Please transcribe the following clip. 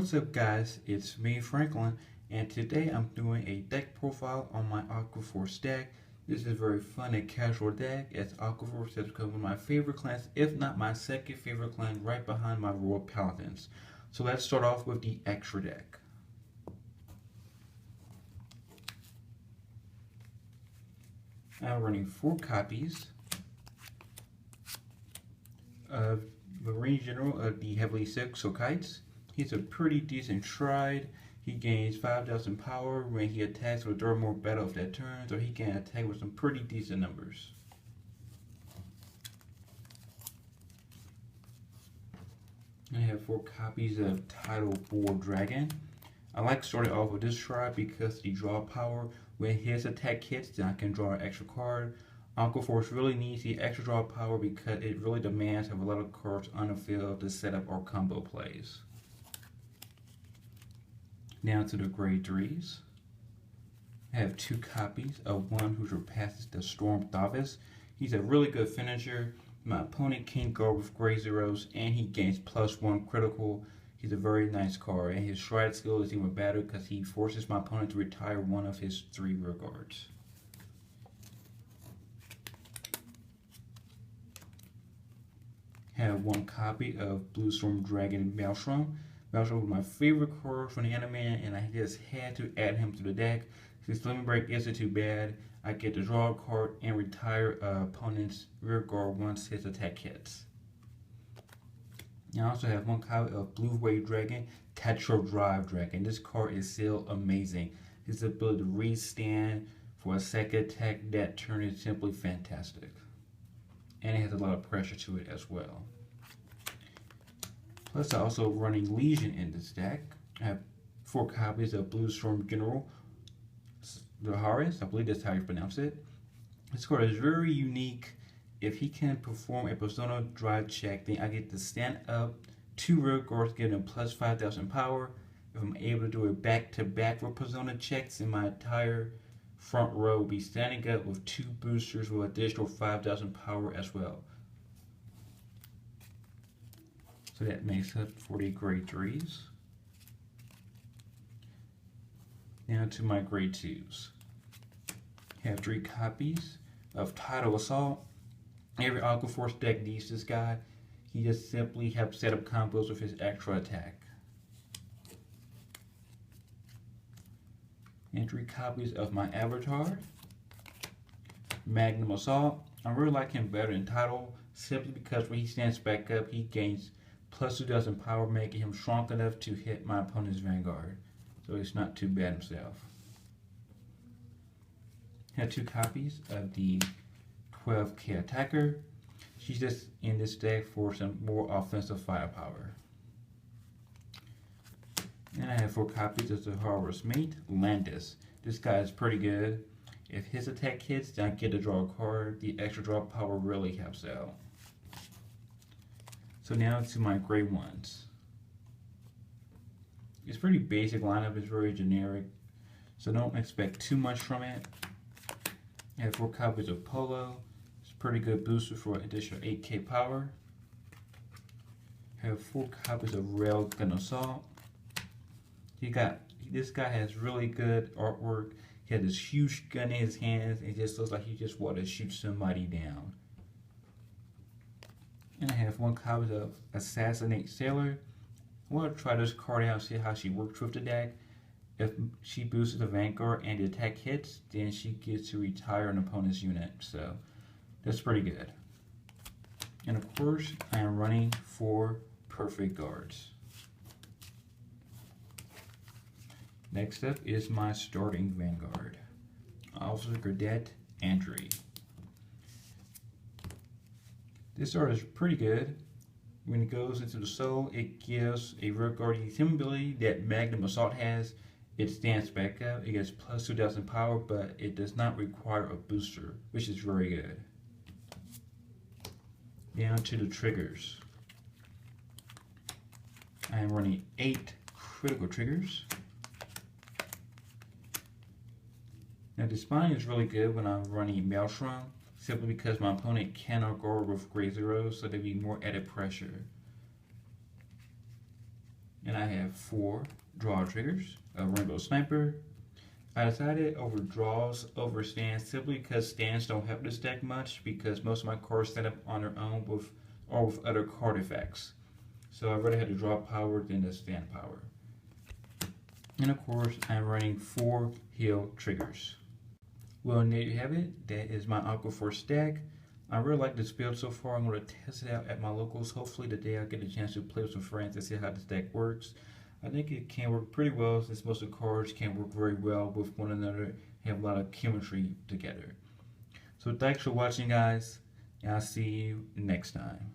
What's up guys, it's me Franklin, and today I'm doing a deck profile on my Aqua Force deck. This is a very fun and casual deck, as Aqua Force has become one of my favorite clans, if not my second favorite clan, right behind my Royal Paladins. So let's start off with the extra deck. I'm running 4 copies of Marine General of the Heavily Sexual Kites. He's a pretty decent tride. He gains 5,000 power when he attacks with during more battle of that turn, so he can attack with some pretty decent numbers. I have 4 copies of Tidal Bull Dragon. I like starting off with this tride because the draw power. When his attack hits, then I can draw an extra card. Aqua Force really needs the extra draw power because it really demands have a lot of cards on the field to set up our combo plays. Now to the grade 3s. I have 2 copies of one who surpasses the Storm Thavis. He's a really good finisher. My opponent can't go with grade 0s and he gains +1 critical. He's a very nice card, and his shred skill is even better because he forces my opponent to retire one of his 3 rear guards. I have 1 copy of Blue Storm Dragon Maelstrom. Maelstrom was my favorite card from the anime, and I just had to add him to the deck. Since Limit Break isn't too bad, I get to draw a card and retire opponent's rear guard once his attack hits. I also have 1 copy of Blue Wave Dragon, Tetra Drive Dragon. This card is still amazing. His ability to restand for a second attack that turn is simply fantastic. And it has a lot of pressure to it as well. Plus, I'm also running Legion in this deck. I have 4 copies of Blue Storm General Zaharis. I believe that's how you pronounce it. This card is very unique. If he can perform a Persona Drive check, then I get to stand up 2 rear guards, giving him +5,000 power. If I'm able to do it back-to-back with Persona checks, then my entire front row will be standing up with 2 boosters with additional 5,000 power as well. So that makes up for the grade 3s. Now to my grade 2s. I have 3 copies of Tidal Assault. Every Aqua Force deck needs this guy. He just simply helps set up combos with his extra attack. And 3 copies of my Avatar, Magnum Assault. I really like him better than Tidal, simply because when he stands back up, he gains +2,000 power, making him strong enough to hit my opponent's Vanguard. So he's not too bad himself. I have 2 copies of the 12K Attacker. She's just in this deck for some more offensive firepower. And I have 4 copies of the Horror's Mate, Landis. This guy is pretty good. If his attack hits, then I get to draw a card. The extra draw power really helps out. So now to my grade 1s. It's pretty basic lineup, it's very generic, so don't expect too much from it. I have 4 copies of Polo. It's a pretty good booster for an additional 8k power. I have 4 copies of Railgun Assault. This guy has really good artwork. He has this huge gun in his hands, and it just looks like he just wants to shoot somebody down. And I have 1 copy of Assassinate Sailor. I want to try this card out and see how she works with the deck. If she boosts the Vanguard and the attack hits, then she gets to retire an opponent's unit. So that's pretty good. And of course, I am running 4 perfect guards. Next up is my starting Vanguard, Officer Cadet Andre. This card is pretty good. When it goes into the soul, it gives a rear guard the ability that Magnum Assault has. It stands back up, it gets +2,000 power, but it does not require a booster, which is very good. Down to the triggers. I am running 8 critical triggers. Now the spine is really good when I'm running Maelstrom, simply because my opponent cannot go with grade 0, so there'll be more added pressure. and I have 4 draw triggers, a Rainbow Sniper. I decided over draws over stands simply because stands don't help this deck much because most of my cards stand up on their own with other card effects. So I'd rather have the draw power than the stand power. And of course, I'm running 4 heal triggers. Well, there you have it. That is my Aqua Force deck. I really like this build so far. I'm going to test it out at my locals. Hopefully today I'll get a chance to play with some friends and see how this deck works. I think it can work pretty well since most of the cards can work very well with one another, have a lot of chemistry together. So thanks for watching, guys, and I'll see you next time.